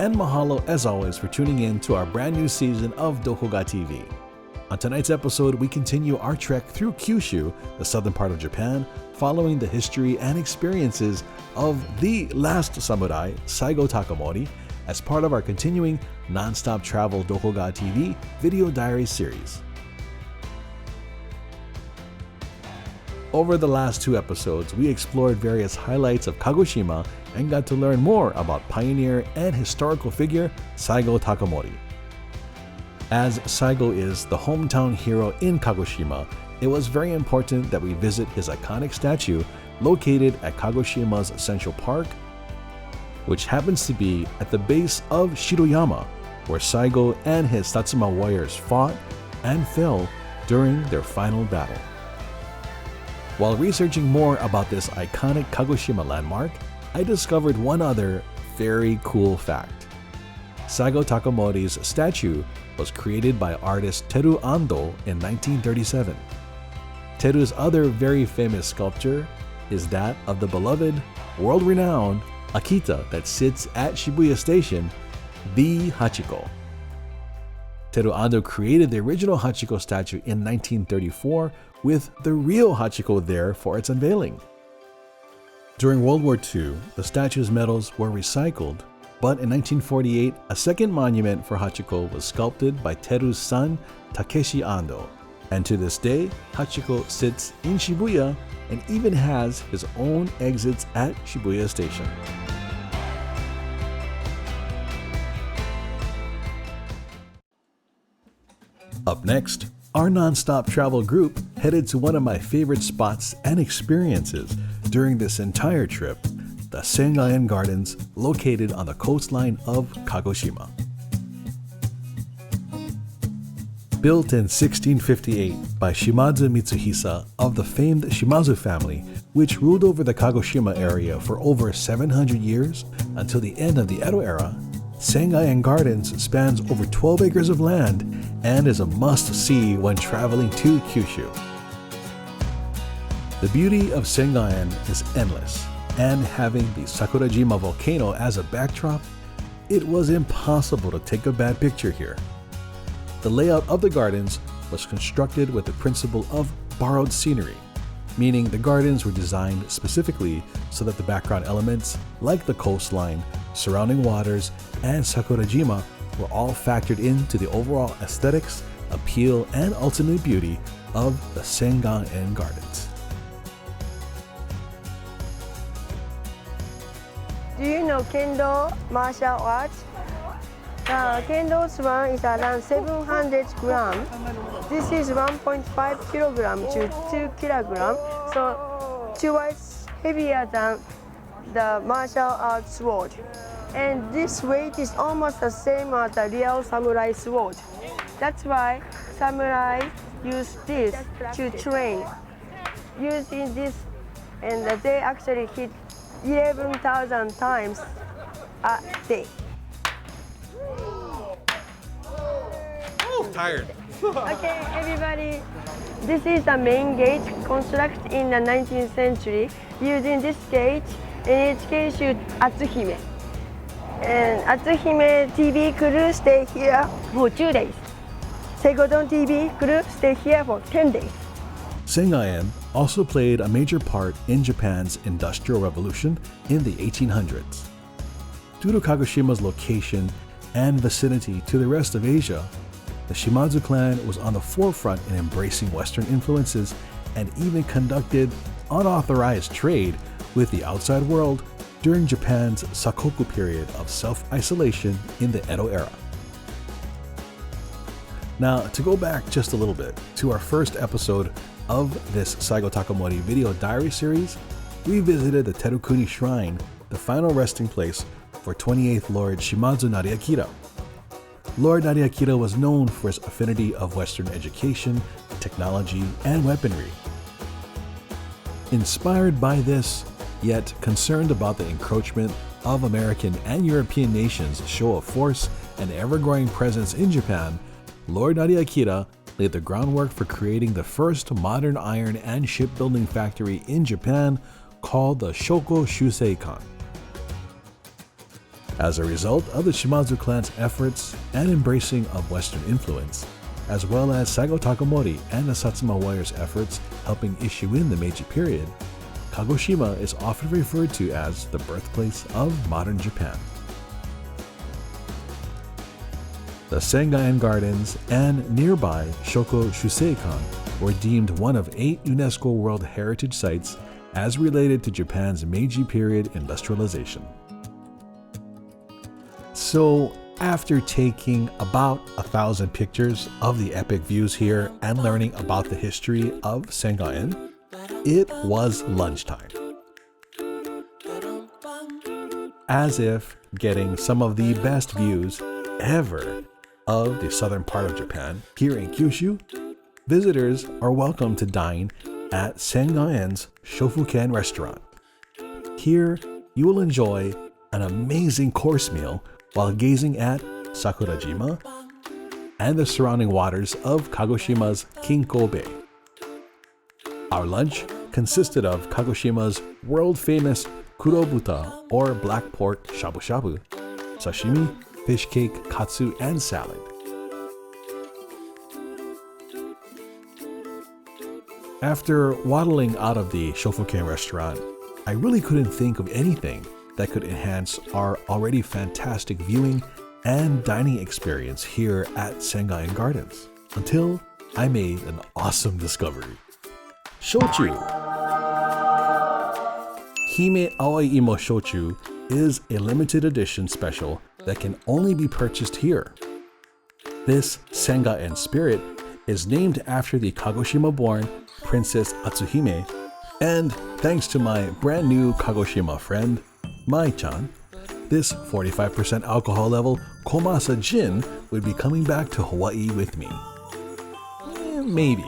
and mahalo as always for tuning in to our brand new season of Doko Ga TV. On tonight's episode, we continue our trek through Kyushu, the southern part of Japan, following the history and experiences of the last samurai, Saigo Takamori, as part of our continuing non-stop travel Doko Ga TV video diary series. Over the last 2 episodes, we explored various highlights of Kagoshima and got to learn more about pioneer and historical figure Saigo Takamori. As Saigo is the hometown hero in Kagoshima, it was very important that we visit his iconic statue located at Kagoshima's Central Park, which happens to be at the base of Shiroyama, where Saigo and his Satsuma warriors fought and fell during their final battle. While researching more about this iconic Kagoshima landmark, I discovered one other very cool fact. Saigo Takamori's statue was created by artist Teru Ando in 1937. Teru's other very famous sculpture is that of the beloved, world-renowned Akita that sits at Shibuya Station, the HACHIKO. Teru Ando created the original HACHIKO statue in 1934 with the real HACHIKO there for its unveiling. During World War II, the statue's metals were recycled, but in 1948, a second monument for HACHIKO was sculpted by Teru's son, Takeshi Ando. And to this day, HACHIKO sits in Shibuya and even has his own exits at Shibuya Station. Up next, our non-stop travel group headed to one of my favorite spots and experiences during this entire trip, the Sengaen Gardens located on the coastline of Kagoshima. Built in 1658 by Shimazu Mitsuhisa of the famed Shimazu family, which ruled over the Kagoshima area for over 700 years until the end of the Edo era, Sengaen Gardens spans over 12 acres of land and is a must-see when traveling to Kyushu. The beauty of Sengaen is endless, and having the Sakurajima volcano as a backdrop, it was impossible to take a bad picture here. The layout of the gardens was constructed with the principle of borrowed scenery, meaning the gardens were designed specifically so that the background elements, like the coastline, surrounding waters, and Sakurajima, were all factored into the overall aesthetics, appeal, and ultimate beauty of the Sengaen Gardens. Do you know Kendo martial arts? Kendo's one is around 700 grams. This is 1.5 kilogram to 2 kilogram, so twice heavier than the martial arts sword. And this weight is almost the same as the real samurai sword. That's why samurai use this to train. Using this, and they actually hit 11,000 times a day. Tired. Okay, everybody. This is the main gate constructed in the 19th century. Using this gate, NHK shoot Atsuhime. And Atsuhime TV crew stay here for 2 days. Saigo TV crew stay here for 10 days. Sengaen also played a major part in Japan's Industrial Revolution in the 1800s. Due to Kagoshima's location and vicinity to the rest of Asia, the Shimazu clan was on the forefront in embracing Western influences and even conducted unauthorized trade with the outside world during Japan's Sakoku period of self-isolation in the Edo era. Now, to go back just a little bit to our first episode of this Saigo Takamori video diary series, we visited the Terukuni Shrine, the final resting place for 28th Lord Shimazu Nariakira. Lord Nariakira was known for his affinity of Western education, technology, and weaponry. Inspired by this, yet concerned about the encroachment of American and European nations' show of force and ever-growing presence in Japan, Lord Nariakira laid the groundwork for creating the first modern iron and shipbuilding factory in Japan called the Shoko Shuseikan. As a result of the Shimazu clan's efforts and embracing of Western influence, as well as Saigo Takamori and the Satsuma warriors' efforts helping issue in the Meiji period, Kagoshima is often referred to as the birthplace of modern Japan. The Sengaen Gardens and nearby Shoko Shuseikan were deemed one of 8 UNESCO World Heritage Sites as related to Japan's Meiji period industrialization. So, after taking about 1,000 pictures of the epic views here and learning about the history of Sengaen, it was lunchtime. As if getting some of the best views ever of the southern part of Japan here in Kyushu, visitors are welcome to dine at Sengaen's Shofuken restaurant. Here, you will enjoy an amazing course meal while gazing at Sakurajima and the surrounding waters of Kagoshima's Kinko Bay. Our lunch consisted of Kagoshima's world-famous kurobuta or black pork shabu shabu, sashimi, fish cake, katsu, and salad. After waddling out of the Shofuken restaurant, I really couldn't think of anything that could enhance our already fantastic viewing and dining experience here at Sengaen Gardens, until I made an awesome discovery. Shochu! Hime Aoi Imo Shochu is a limited edition special that can only be purchased here. This Sengaen spirit is named after the Kagoshima-born Princess Atsuhime, and thanks to my brand new Kagoshima friend, Mai-chan, this 45% alcohol level Komasa Gin would be coming back to Hawaii with me. Maybe.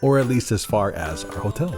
Or at least as far as our hotel.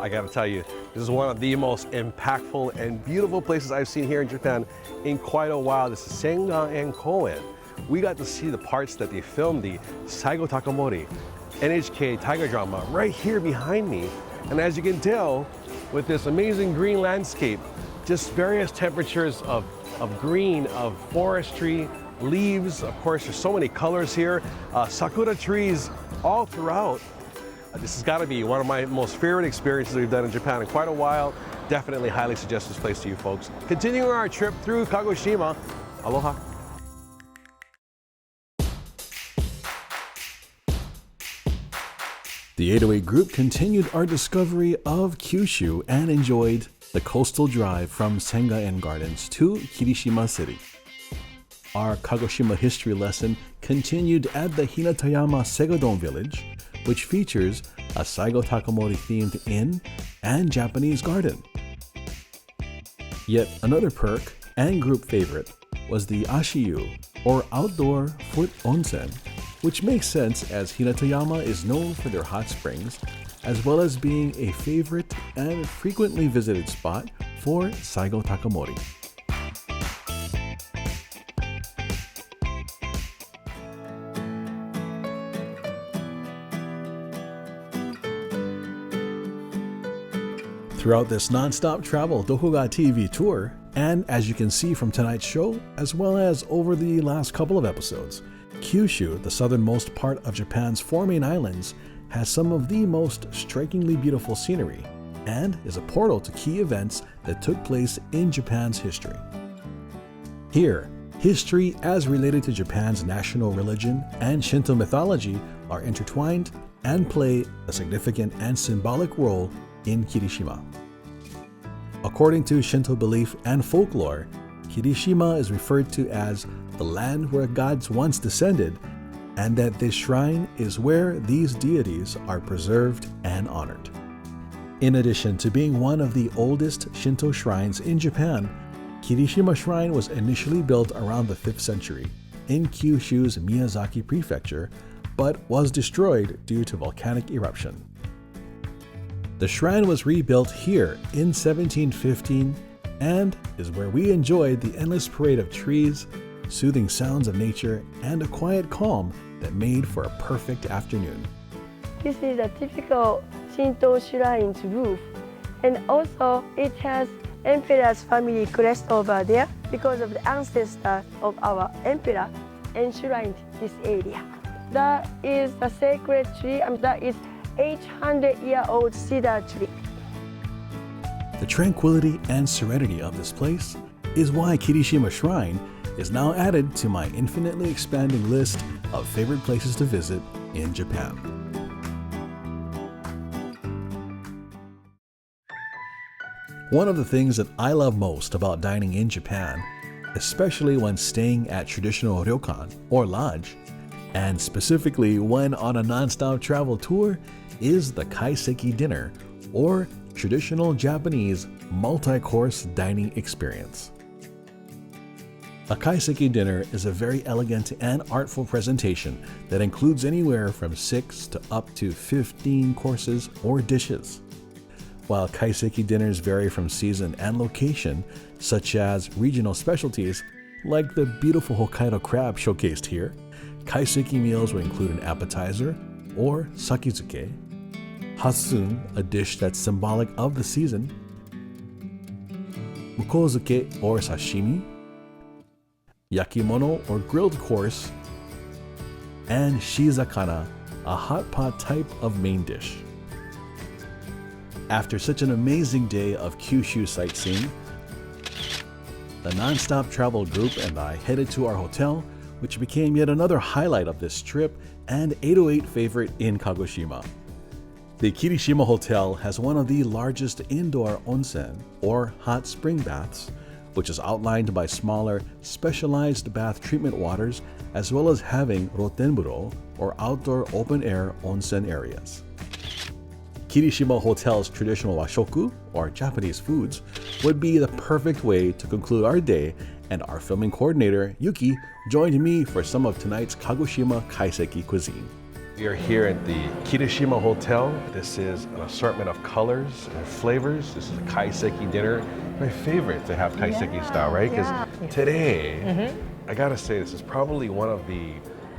I gotta tell you, this is one of the most impactful and beautiful places I've seen here in Japan in quite a while. This is Sengaen Koen. We got to see the parts that they filmed the Saigo Takamori NHK Tiger drama right here behind me. And as you can tell, with this amazing green landscape, just various temperatures of green, of forestry, leaves, of course, there's so many colors here, sakura trees all throughout. This has got to be one of my most favorite experiences we've done in Japan in quite a while. Definitely highly suggest this place to you folks. Continuing our trip through Kagoshima, aloha. The 808 group continued our discovery of Kyushu and enjoyed the coastal drive from Sengaen Gardens to Kirishima City. Our Kagoshima history lesson continued at the Hinatayama Segodon village, which features a Saigo Takamori themed inn and Japanese garden. Yet another perk and group favorite was the Ashiyu, or outdoor foot onsen, which makes sense as Hinatayama is known for their hot springs, as well as being a favorite and frequently visited spot for Saigo Takamori. Throughout this non-stop travel Doko Ga TV tour, and as you can see from tonight's show, as well as over the last couple of episodes, Kyushu, the southernmost part of Japan's 4 main islands, has some of the most strikingly beautiful scenery and is a portal to key events that took place in Japan's history. Here, history as related to Japan's national religion and Shinto mythology are intertwined and play a significant and symbolic role in Kirishima. According to Shinto belief and folklore, Kirishima is referred to as the land where gods once descended, and that this shrine is where these deities are preserved and honored. In addition to being one of the oldest Shinto shrines in Japan, Kirishima Shrine was initially built around the 5th century in Kyushu's Miyazaki prefecture, but was destroyed due to volcanic eruption. The shrine was rebuilt here in 1715 and is where we enjoyed the endless parade of trees, soothing sounds of nature, and a quiet calm that made for a perfect afternoon. This is a typical Shinto shrine's roof, and also it has emperor's family crest over there because of the ancestor of our emperor enshrined this area. That is the sacred tree, and that is 800-year-old cedar tree. The tranquility and serenity of this place is why KIRISHIMA Shrine is now added to my infinitely expanding list of favorite places to visit in Japan. One of the things that I love most about dining in Japan, especially when staying at traditional ryokan or lodge, and specifically when on a non-stop travel tour, is the kaiseki dinner, or traditional Japanese multi-course dining experience. A kaiseki dinner is a very elegant and artful presentation that includes anywhere from 6 to up to 15 courses or dishes. While kaiseki dinners vary from season and location, such as regional specialties like the beautiful Hokkaido crab showcased here, kaiseki meals will include an appetizer or sakizuke, hasun, a dish that's symbolic of the season, mukozuke or sashimi, yakimono or grilled course, and shizakana, a hot pot type of main dish. After such an amazing day of Kyushu sightseeing, the non-stop travel group and I headed to our hotel, which became yet another highlight of this trip and 808 favorite in Kagoshima. The KIRISHIMA Hotel has one of the largest indoor onsen, or hot spring baths, which is outlined by smaller, specialized bath treatment waters, as well as having rotenburo, or outdoor open-air onsen areas. KIRISHIMA Hotel's traditional washoku, or Japanese foods, would be the perfect way to conclude our day, and our filming coordinator, Yuki, joined me for some of tonight's Kagoshima kaiseki cuisine. We are here at the KIRISHIMA Hotel. This is an assortment of colors and flavors. This is a kaiseki dinner. My favorite to have kaiseki style, right? Because today, I gotta say, this is probably one of the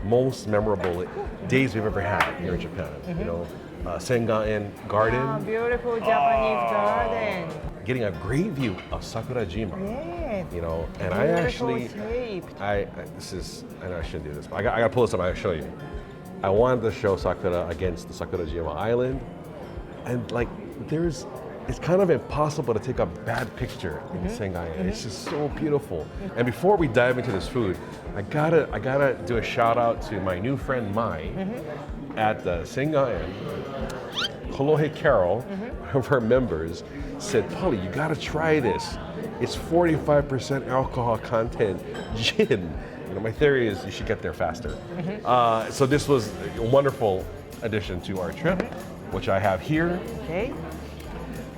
most memorable days we've ever had here in Japan. You know, Sengan Garden. Beautiful Japanese garden. Getting a great view of Sakurajima. Yes. You know, and Beautiful I actually, shaped. I know I shouldn't do this, but I gotta pull this up. I gotta show you. I wanted to show Sakura against the Sakurajima Island, and like it's kind of impossible to take a bad picture in Sengan. It's just so beautiful. And before we dive into this food, I gotta do a shout out to my new friend Mai at the Sengan. Kolohe Carol, one of her members, said, "Polly, you gotta try this. It's 45% alcohol content gin." You know, my theory is you should get there faster. So this was a wonderful addition to our trip, which I have here. Okay.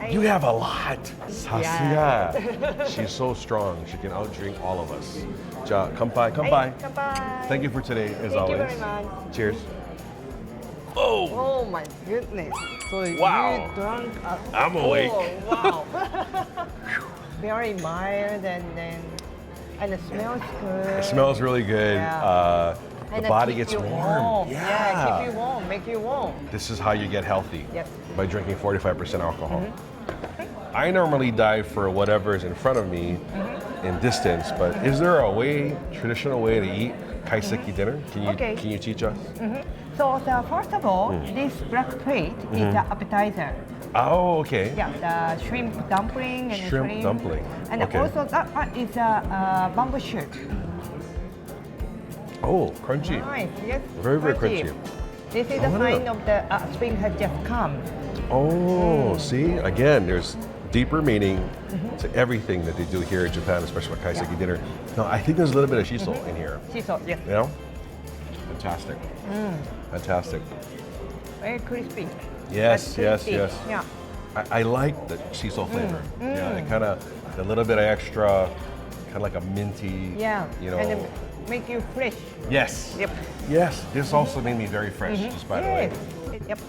You have a lot. Sasuga. She's so strong. She can outdrink all of us. Ja, kanpai, kanpai. Kanpai. Thank you for today, as Thank always. you very much. Cheers. Oh, Oh my goodness. So Wow. you drank I'm awake. Oh, wow. Very mild and it smells good. it smells really good. Yeah. The And it body keeps gets you warm. Yeah, keep you warm, make you warm. This is how you get healthy. Yes. By drinking 45% alcohol. I normally dive for whatever is in front of me in distance, but is there a traditional way to eat kaiseki dinner? Okay. Can you teach us? So first of all, this black plate is the appetizer. Oh, okay. Yeah, the shrimp dumpling and Shrimp dumpling. And Okay. also that one is a bamboo shoot. Oh, crunchy. Nice, yes. Very, very crunchy. This is I a wanna- sign of the spring has just come. Oh, see? Again, there's deeper meaning to everything that they do here in Japan, especially with kaiseki dinner. Now, I think there's a little bit of shiso in here. Shiso, yes. You know? Fantastic. Fantastic. Very crispy. Yes, But yes, tasty. yes. Yeah. I like the shiso flavor. Yeah, it kind of, a little bit of extra, kind of like a minty, Yeah. you know. And it make you fresh. Yes. Yep. Yes, this also made me very fresh, just by the way. Yes. Yep.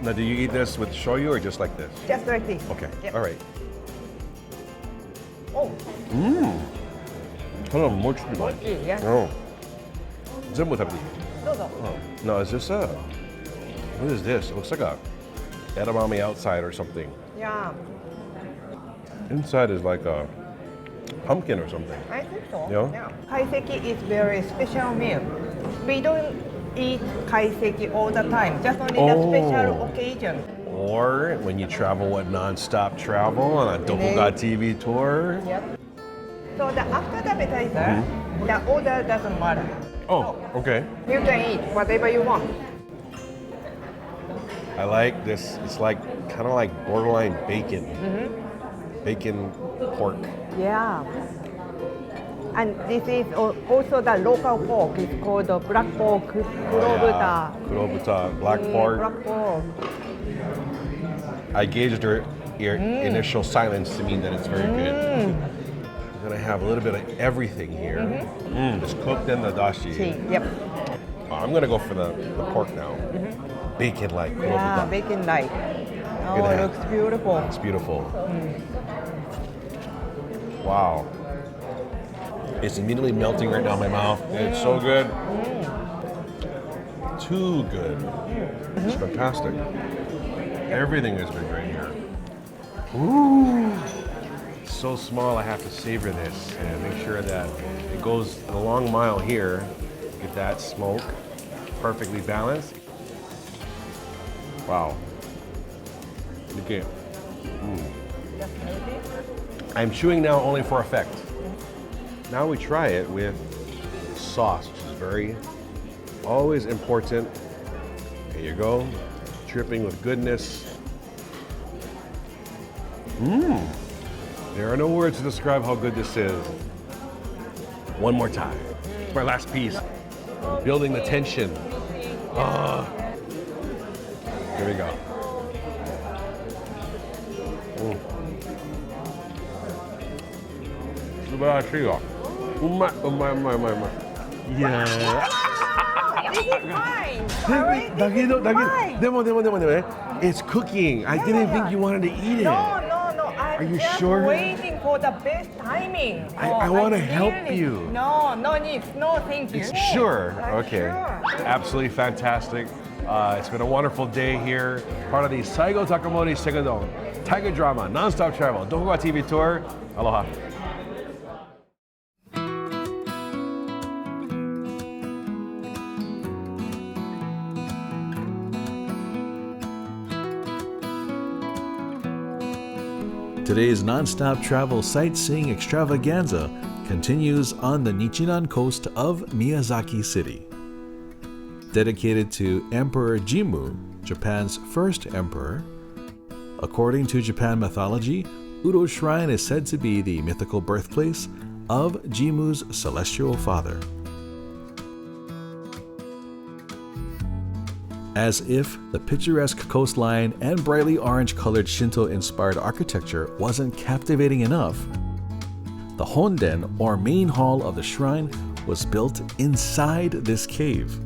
Now, do you eat this with shoyu or just like this? Just like this. Okay, Yep. all right. Oh, Hold on, more chicken. mochi, yeah. Oh. 全部食べていい? どうぞ。 Oh. No, is this what is this? It looks like a edamame outside or something. Yeah. Inside is like a pumpkin or something. I think so. Yeah? Kaiseki is very special meal. We don't eat kaiseki all the time, just only the special occasion. Or when you travel with nonstop travel on a Doko Ga TV tour. Yep. So after the appetizer, the order doesn't matter. Oh, okay. You can eat whatever you want. I like this. It's like kind of like borderline bacon. Bacon pork. Yeah. And this is also the local pork. It's called the black pork, kurobuta. Kurobuta, black pork. Black pork. I gauged your initial silence to mean that it's very good. We're gonna have a little bit of everything here. It's cooked in the dashi. Yep. I'm gonna go for the pork now. Bacon like kurobuta. Yeah, bacon like. Oh, it looks beautiful. It's beautiful. Wow. It's immediately melting right now in my mouth. It's so good. Too good. It's fantastic. Everything is good right here. Ooh. It's so small, I have to savor this and make sure that it goes a long mile here. Get that smoke perfectly balanced. Wow. Okay. I'm chewing now only for effect. Now we try it with sauce, which is very, always important. There you go, dripping with goodness. There are no words to describe how good this is. One more time. It's my last piece. Building the tension. Here we go. Yeah. This is fine. It's cooking. I didn't think you wanted to eat it. No. Are you I'm sure? waiting for the best timing. I want to help you. No need. No, thank you. Sure. I'm Okay. sure. Absolutely fantastic. It's been a wonderful day here. Part of the Saigo Takamori Segadon Tiger Drama Nonstop Travel Doko Ga TV Tour. Aloha. Today's nonstop travel sightseeing extravaganza continues on the Nichinan coast of Miyazaki City. Dedicated to Emperor Jimmu, Japan's first emperor, according to Japan mythology, Udo Shrine is said to be the mythical birthplace of Jimmu's celestial father. As if the picturesque coastline and brightly orange-colored Shinto-inspired architecture wasn't captivating enough, the Honden, or main hall of the shrine, was built inside this cave.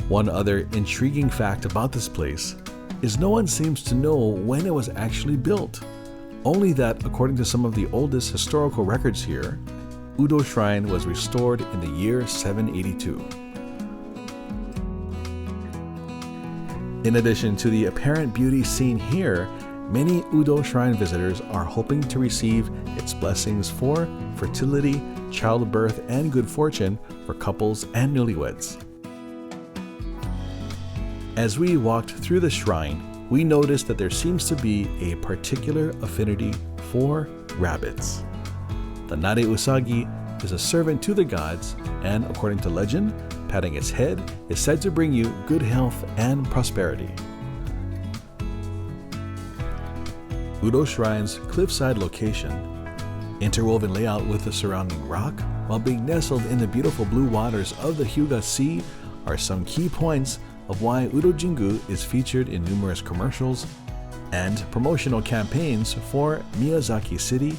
One other intriguing fact about this place is no one seems to know when it was actually built, only that according to some of the oldest historical records here, Udo Shrine was restored in the year 782. In addition to the apparent beauty seen here, many Udo Shrine visitors are hoping to receive its blessings for fertility, childbirth, and good fortune for couples and newlyweds. As we walked through the shrine, we noticed that there seems to be a particular affinity for rabbits. The Nare Usagi is a servant to the gods, and according to legend, patting its head is said to bring you good health and prosperity. Udo Shrine's cliffside location, interwoven layout with the surrounding rock, while being nestled in the beautiful blue waters of the Hyuga Sea, are some key points of why Udo Jingu is featured in numerous commercials and promotional campaigns for Miyazaki City,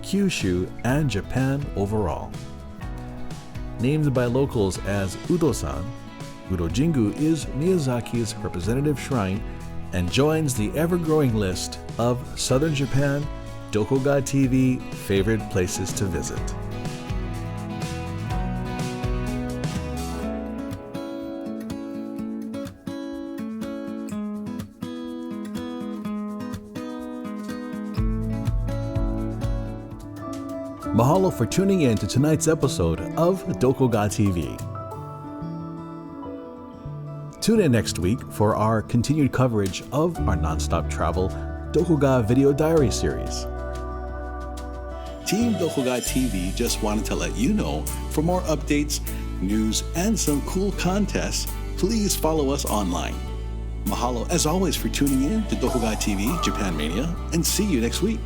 Kyushu, and Japan overall. Named by locals as Udo-san, Udo Jingu is Miyazaki's representative shrine and joins the ever-growing list of Southern Japan Doko Ga TV favorite places to visit. Mahalo for tuning in to tonight's episode of Doko Ga TV. Tune in next week for our continued coverage of our nonstop travel Doko Ga video diary series. Team Doko Ga TV just wanted to let you know, for more updates, news, and some cool contests, please follow us online. Mahalo as always for tuning in to Doko Ga TV Japan Mania, and see you next week.